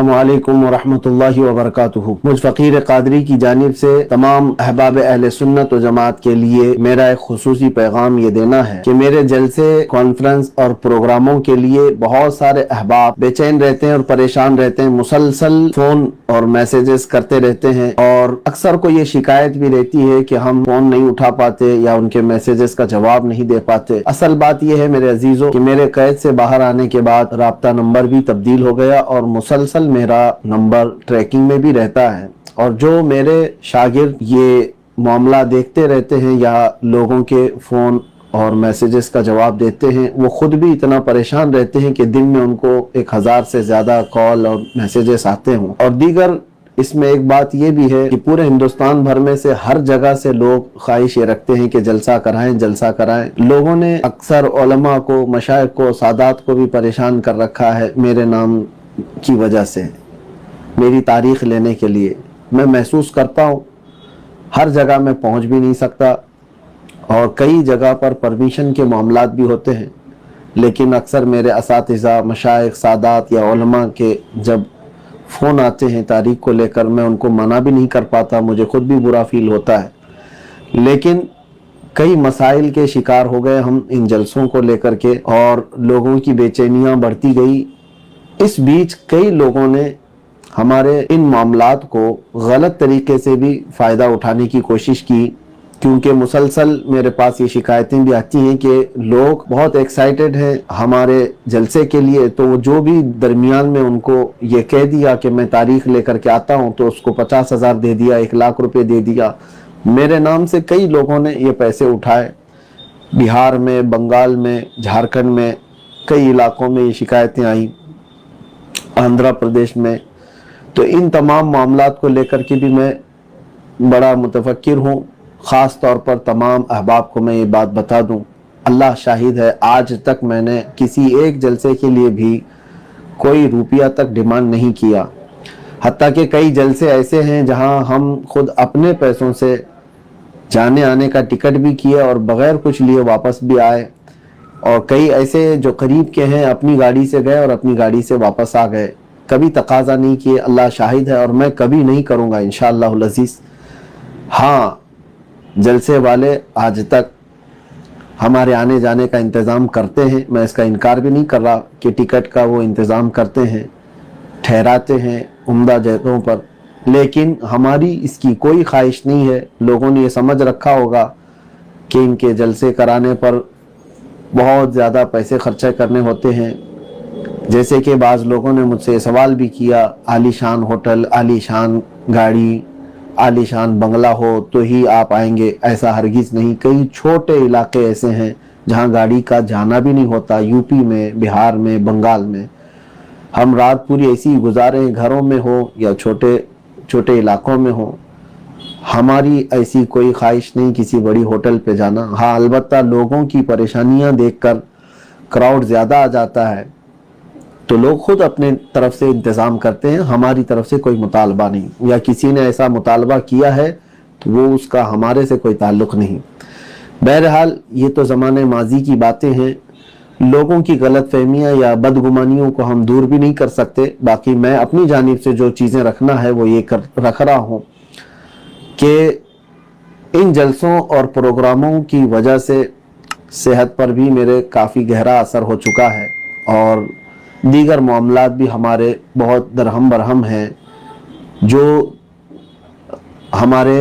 अस्सलामुअलैकुम वरहमतुल्लाहि वबरकातुहू। मुझ फ़कीर क़ादरी की जानिब से तमाम अहबाब अहले सुन्नत व जमात के लिए मेरा एक खुसूसी पैगाम ये देना है कि मेरे जलसे, कॉन्फ्रेंस और प्रोग्रामों के लिए बहुत सारे अहबाब बेचैन रहते हैं और परेशान रहते हैं, मुसलसल फ़ोन और मैसेजेस करते रहते हैं और अक्सर को ये शिकायत भी रहती है कि हम फ़ोन नहीं उठा पाते या उनके मैसेजेस का जवाब नहीं दे पाते। असल बात यह है मेरे अजीज़ों कि मेरे कैद से बाहर आने के बाद राब्ता नंबर भी तब्दील हो गया और मुसलसल मेरा नंबर ट्रैकिंग में भी रहता है। और जो मेरे शागिर्द ये मामला देखते रहते हैं या लोगों के फ़ोन और मैसेजेस का जवाब देते हैं, वो खुद भी इतना परेशान रहते हैं कि दिन में उनको 1000 से ज़्यादा कॉल और मैसेजेस आते हों। और दीगर इसमें एक बात ये भी है कि पूरे हिंदुस्तान भर में से हर जगह से लोग ख्वाहिश ये रखते हैं कि जलसा कराएं, जलसा कराएं। लोगों ने अक्सर उलमा को, मशाइख को, सादात को भी परेशान कर रखा है मेरे नाम की वजह से, मेरी तारीख लेने के लिए। मैं महसूस करता हूँ हर जगह मैं पहुँच भी नहीं सकता और कई जगह पर परमिशन के मामलात भी होते हैं, लेकिन अक्सर मेरे असातिज़ा, मशाइख, सादात या उलमा के जब फ़ोन आते हैं तारीख को लेकर, मैं उनको मना भी नहीं कर पाता, मुझे खुद भी बुरा फील होता है। लेकिन कई मसाइल के शिकार हो गए हम इन जलसों को लेकर के और लोगों की बेचैनियाँ बढ़ती गई। इस बीच कई लोगों ने हमारे इन मामलात को गलत तरीके से भी फ़ायदा उठाने की कोशिश की, क्योंकि मुसलसल मेरे पास ये शिकायतें भी आती हैं कि लोग बहुत एक्साइटेड हैं हमारे जलसे के लिए, तो जो भी दरमियान में उनको ये कह दिया कि मैं तारीख लेकर के आता हूँ तो उसको 50,000 दे दिया, 1,00,000 रुपए दे दिया। मेरे नाम से कई लोगों ने ये पैसे उठाए। बिहार में, बंगाल में, झारखंड में, कई इलाकों में ये शिकायतें आई, आंध्र प्रदेश में। तो इन तमाम मामलात को लेकर के भी मैं बड़ा मुतफक्किर हूँ। ख़ास तौर पर तमाम अहबाब को मैं ये बात बता दूँ, अल्लाह शाहिद है, आज तक मैंने किसी एक जलसे के लिए भी कोई रुपया तक डिमांड नहीं किया। हत्ता कि कई जलसे ऐसे हैं जहां हम खुद अपने पैसों से जाने आने का टिकट भी किए और बग़ैर कुछ लिए वापस भी आए। और कई ऐसे जो करीब के हैं अपनी गाड़ी से गए और अपनी गाड़ी से वापस आ गए, कभी तकाजा नहीं किए। अल्लाह शाहिद है और मैं कभी नहीं करूँगा इंशाअल्लाहुल अज़ीज़। हाँ, जलसे वाले आज तक हमारे आने जाने का इंतज़ाम करते हैं, मैं इसका इनकार भी नहीं कर रहा कि टिकट का वो इंतज़ाम करते हैं, ठहराते हैं उम्दा जगहों पर, लेकिन हमारी इसकी कोई ख्वाहिश नहीं है। लोगों ने ये समझ रखा होगा कि इनके जलसे कराने पर बहुत ज़्यादा पैसे खर्चे करने होते हैं। जैसे कि बाज़ लोगों ने मुझसे सवाल भी किया, आलीशान होटल, आलीशान गाड़ी, आलीशान बंगला हो तो ही आप आएंगे, ऐसा हरगिज़ नहीं। कई छोटे इलाके ऐसे हैं जहां गाड़ी का जाना भी नहीं होता, यूपी में, बिहार में, बंगाल में। हम रात पूरी ऐसी ही गुजारें, घरों में हो या छोटे छोटे इलाकों में हो। हमारी ऐसी कोई ख्वाहिश नहीं किसी बड़ी होटल पे जाना। हाँ, अलबत्ता लोगों की परेशानियां देखकर क्राउड ज़्यादा आ जाता है तो लोग खुद अपने तरफ से इंतज़ाम करते हैं, हमारी तरफ से कोई मुतालबा नहीं, या किसी ने ऐसा मुतालबा किया है तो वो उसका हमारे से कोई ताल्लुक़ नहीं। बहरहाल ये तो ज़माने माजी की बातें हैं, लोगों की गलत फहमियाँ या बदगुमानियों को हम दूर भी नहीं कर सकते। बाकी मैं अपनी जानिब से जो चीज़ें रखना है वो ये रख रहा हूँ कि इन जलसों और प्रोग्रामों की वजह से सेहत पर भी मेरे काफ़ी गहरा असर हो चुका है और दीगर मामलात भी हमारे बहुत दरहम बरहम हैं। जो हमारे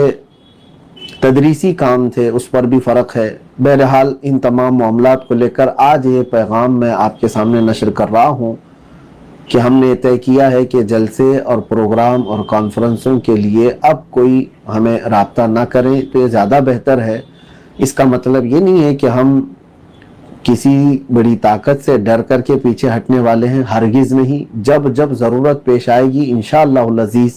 तदरीसी काम थे उस पर भी फ़र्क है। बहरहाल इन तमाम मामलात को लेकर आज ये पैगाम मैं आपके सामने नशर कर रहा हूँ कि हमने तय किया है कि जलसे और प्रोग्राम और कॉन्फ्रेंसों के लिए अब कोई हमें राब्ता ना करें तो ये ज़्यादा बेहतर है। इसका मतलब ये नहीं है कि हम किसी बड़ी ताकत से डर करके पीछे हटने वाले हैं, हरगिज़ नहीं। जब जब ज़रूरत पेश आएगी इंशाअल्लाहुल अज़ीज़,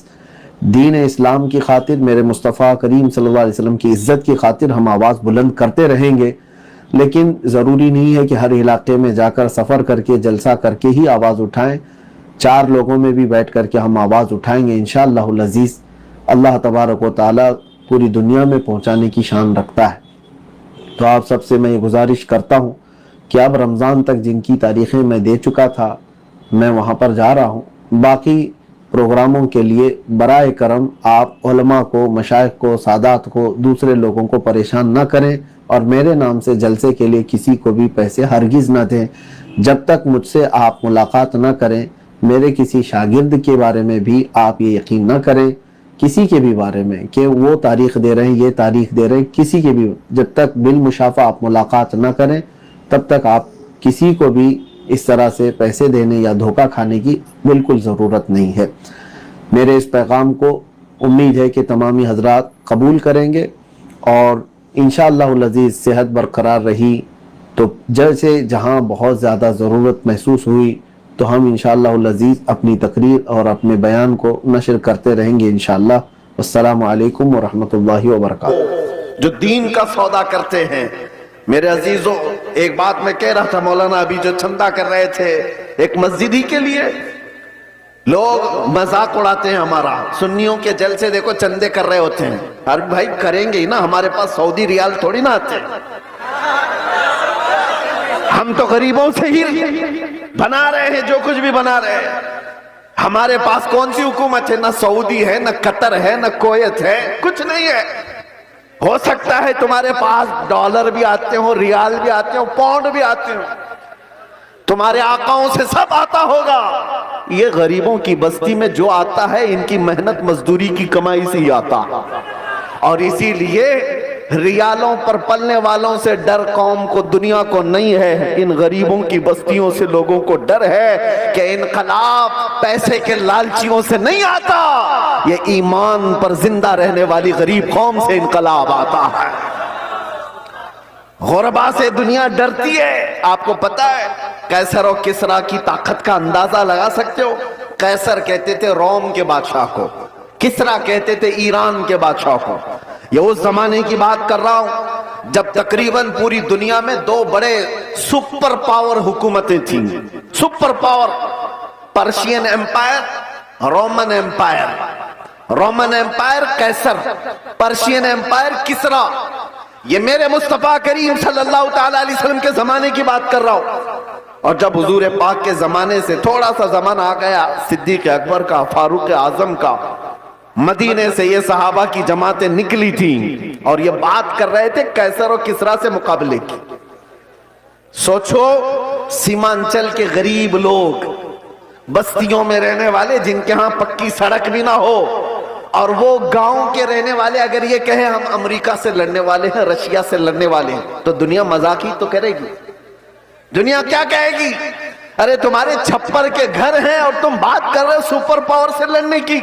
दीन इस्लाम की खातिर, मेरे मुस्तफ़ा करीम सल्लल्लाहु अलैहि वसल्लम की इज़्ज़त की खातिर हम आवाज़ बुलंद करते रहेंगे। लेकिन ज़रूरी नहीं है कि हर इलाके में जाकर सफ़र करके जलसा करके ही आवाज़ उठाएं। 4 लोगों में भी बैठ करके हम आवाज़ उठाएंगे इंशाअल्लाहुल अज़ीज़। अल्लाह तबारक व तआला पूरी दुनिया में पहुँचाने की शान रखता है। तो आप सबसे मैं ये गुजारिश करता हूँ कि अब रमज़ान तक जिनकी तारीख़ें मैं दे चुका था मैं वहाँ पर जा रहा हूँ। बाकी प्रोग्रामों के लिए बराए करम आप उलमा को, मशाइख को, सादात को, दूसरे लोगों को परेशान ना करें और मेरे नाम से जलसे के लिए किसी को भी पैसे हरगिज़ ना दें। जब तक मुझसे आप मुलाकात ना करें, मेरे किसी शागिर्द के बारे में भी आप ये यकीन ना करें, किसी के भी बारे में कि वो तारीख दे रहे हैं, ये तारीख दे रहे हैं, किसी के भी, जब तक बिल मुशाफा आप मुलाकात ना करें तब तक आप किसी को भी इस तरह से पैसे देने या धोखा खाने की बिल्कुल ज़रूरत नहीं है। मेरे इस पैगाम को उम्मीद है कि तमामी हजरात कबूल करेंगे और इंशाअल्लाहुल अज़ीज़ सेहत बरकरार रही तो जैसे जहाँ बहुत ज़्यादा ज़रूरत महसूस हुई तो हम इंशाअल्लाहुल अज़ीज़ अपनी तकरीर और अपने बयान को नशर करते रहेंगे इंशाअल्लाह। अस्सलामु अलैकुम व रहमतुल्लाहि व बरकातुहू। जो दीन का सौदा करते हैं, मेरे अजीजों, एक बात मैं कह रहा था, मौलाना अभी जो चंदा कर रहे थे एक मस्जिद ही के लिए, लोग मजाक उड़ाते हैं हमारा। सुन्नियों के जलसे देखो चंदे कर रहे होते हैं। अरे भाई करेंगे ही ना, हमारे पास सऊदी रियाल थोड़ी ना आते, हम तो गरीबों से ही बना रहे हैं जो कुछ भी बना रहे हैं। हमारे पास कौन सी हुकूमत है? ना सऊदी है, ना कतर है, ना कुवैत है, कुछ नहीं है। हो सकता है तुम्हारे पास डॉलर भी आते हो, रियाल भी आते हो, पाउंड भी आते हो, तुम्हारे आकाओं से सब आता होगा। ये गरीबों की बस्ती में जो आता है इनकी मेहनत मजदूरी की कमाई से ही आता, और इसीलिए रियालों पर पलने वालों से डर कौम को, दुनिया को नहीं है। इन गरीबों की बस्तियों से लोगों को डर है कि इनकलाब पैसे के लालचियों से नहीं आता, ये ईमान पर जिंदा रहने वाली गरीब कौम से इनकलाब आता है। गुरबा से दुनिया डरती है। आपको पता है कैसर और किसरा की ताकत का अंदाजा लगा सकते हो? कैसर कहते थे रोम के बादशाह को, किसरा कहते थे ईरान के बादशाह को। ये उस जमाने की बात कर रहा हूं जब तकरीबन पूरी दुनिया में दो बड़े सुपर पावर हुकूमतें थीं। Super power, Persian empire, Roman empire. Roman empire कैसर, पर्शियन एम्पायर किसरा। ये मेरे मुस्तफा करीम सल्लल्लाहु ताला अलैहि वसल्लम के जमाने की बात कर रहा हूं। और जब हुजूर पाक के जमाने से थोड़ा सा जमाना आ गया, सिद्दीक अकबर का, फारूक आजम का, मदीने से ये सहाबा की जमातें निकली थी और ये बात कर रहे थे कैसर और किसरा से मुकाबले की। सोचो, सीमांचल के गरीब लोग, बस्तियों में रहने वाले जिनके यहां पक्की सड़क भी ना हो, और वो गांव के रहने वाले अगर ये कहे हम अमेरिका से लड़ने वाले हैं, रशिया से लड़ने वाले हैं, तो दुनिया मजाक ही तो करेगी। दुनिया क्या कहेगी? अरे तुम्हारे छप्पर के घर हैं और तुम बात कर रहे हो सुपर पावर से लड़ने की।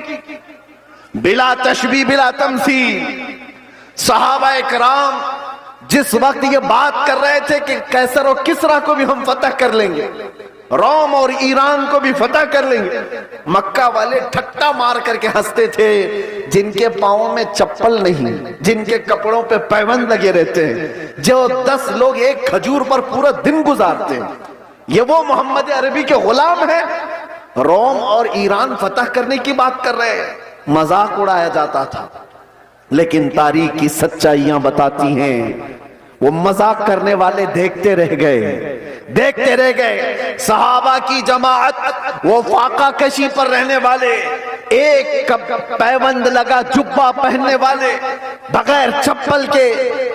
बिला तशबीह बिला तमसील सहाबा इकराम जिस वक्त ये बात कर रहे थे कि कैसर और किसरा को भी हम फतह कर लेंगे, रोम और ईरान को भी फतह कर लेंगे, मक्का वाले ठट्टा मार करके हंसते थे। जिनके पांवों में चप्पल नहीं, जिनके कपड़ों पे पैबंद लगे रहते हैं, जो 10 लोग एक खजूर पर पूरा दिन गुजारते हैं, ये वो मोहम्मद अरबी के गुलाम हैं। रोम और ईरान फतह करने की बात कर रहे हैं। मजाक उड़ाया जाता था, लेकिन तारीख की सच्चाइयां बताती हैं वो मजाक करने वाले देखते रह गए, देखते रह गए। सहाबा की जमाअत, वो फाका कशी पर रहने वाले, एक पैबंद लगा जुब्बा पहनने वाले, बगैर चप्पल के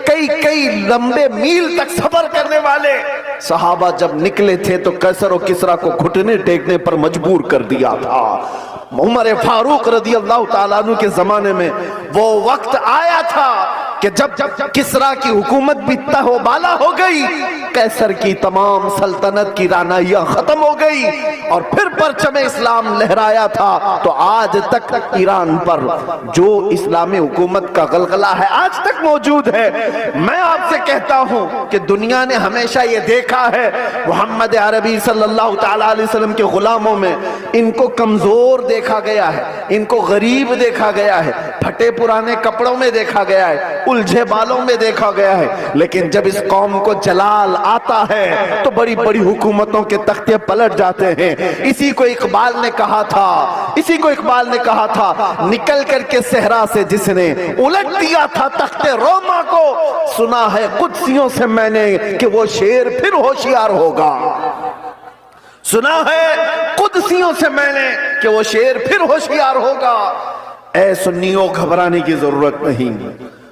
कई कई लंबे मील तक सफर करने वाले सहाबा जब निकले थे तो कैसर और किसरा को घुटने टेकने पर मजबूर कर दिया था। उमर फारूक रज़ी अल्लाह ताला अन्हु के जमाने में वो वक्त आया था कि जब किसरा की हुकूमत भी तहोबाला हो गई, कैसर की तमाम सल्तनत की रानाइयां खत्म हो गई और फिर परचम इस्लाम लहराया था। तो आज तक ईरान पर जो इस्लामी हुकूमत का गलगला है आज तक मौजूद है। मैं आपसे कहता हूं कि दुनिया ने हमेशा ये देखा है मोहम्मद अरबी सल्लल्लाहु ताला अलैहि वसल्लम के गुलामों में इनको कमजोर देखा गया है, इनको गरीब देखा गया है, फटे पुराने कपड़ों में देखा गया है, उलझे बालों में देखा गया है। लेकिन जब इस कौम को जलाल आता है तो बड़ी बड़ी हुकूमतों के तख्ते पलट जाते हैं। इसी को इकबाल ने कहा था, इसी को इकबाल ने कहा था, निकल करके सहरा से जिसने उलट दिया था तख्ते रोमा को, सुना है कुदसियों से मैंने कि वो शेर फिर होशियार होगा। سنا ہے قدسیوں سے میں نے کہ وہ شیر پھر ہوشیار ہوگا۔ اے سنیوں گھبرانے کی ضرورت نہیں،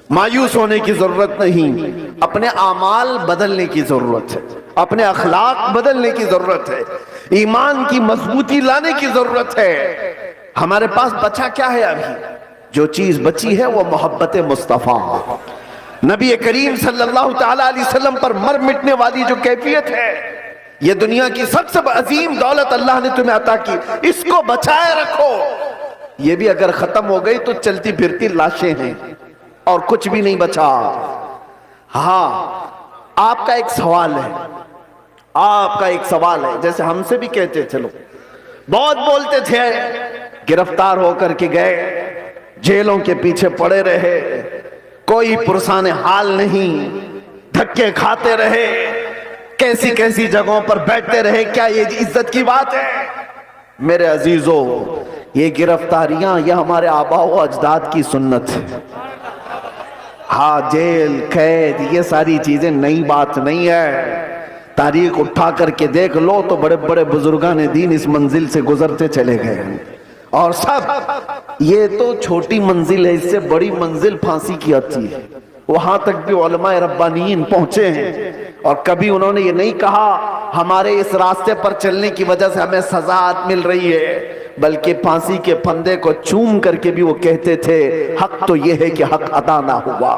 مایوس ہونے کی ضرورت نہیں، اپنے اعمال بدلنے کی ضرورت ہے، اپنے اخلاق بدلنے کی ضرورت ہے، ایمان کی مضبوطی لانے کی ضرورت ہے۔ ہمارے پاس بچا کیا ہے؟ ابھی جو چیز بچی ہے وہ محبت مصطفیٰ، نبی کریم صلی اللہ تعالیٰ علیہ وسلم پر مر مٹنے والی جو کیفیت ہے، یہ دنیا کی سب سے عظیم دولت اللہ نے تمہیں عطا کی، اس کو بچائے رکھو۔ یہ بھی اگر ختم ہو گئی تو چلتی پھرتی لاشیں ہیں اور کچھ بھی نہیں بچا۔ ہاں، آپ کا ایک سوال ہے، آپ کا ایک سوال ہے، جیسے ہم سے بھی کہتے چلو بہت بولتے تھے، گرفتار ہو کر کے گئے، جیلوں کے پیچھے پڑے رہے، کوئی پرسان حال نہیں، دھکے کھاتے رہے، کیسی کیسی جگہوں پر بیٹھتے رہے، کیا یہ عزت کی بات ہے؟ میرے عزیزو، یہ گرفتاریاں یہ ہمارے آباء و اجداد کی سنت ہے۔ ہاں، جیل قید یہ ساری چیزیں نئی بات نہیں ہے، تاریخ اٹھا کر کے دیکھ لو تو بڑے بڑے بزرگان دین اس منزل سے گزرتے چلے گئے ہیں، اور سب یہ تو چھوٹی منزل ہے، اس سے بڑی منزل پھانسی کی آتی ہے۔ وہاں تک بھی علماء ربانیین پہنچے ہیں، اور کبھی انہوں نے یہ نہیں کہا ہمارے اس راستے پر چلنے کی وجہ سے ہمیں سزا مل رہی ہے، بلکہ پھانسی کے پھندے کو چوم کر کے بھی وہ کہتے تھے حق تو یہ ہے کہ حق ادا نہ ہوا۔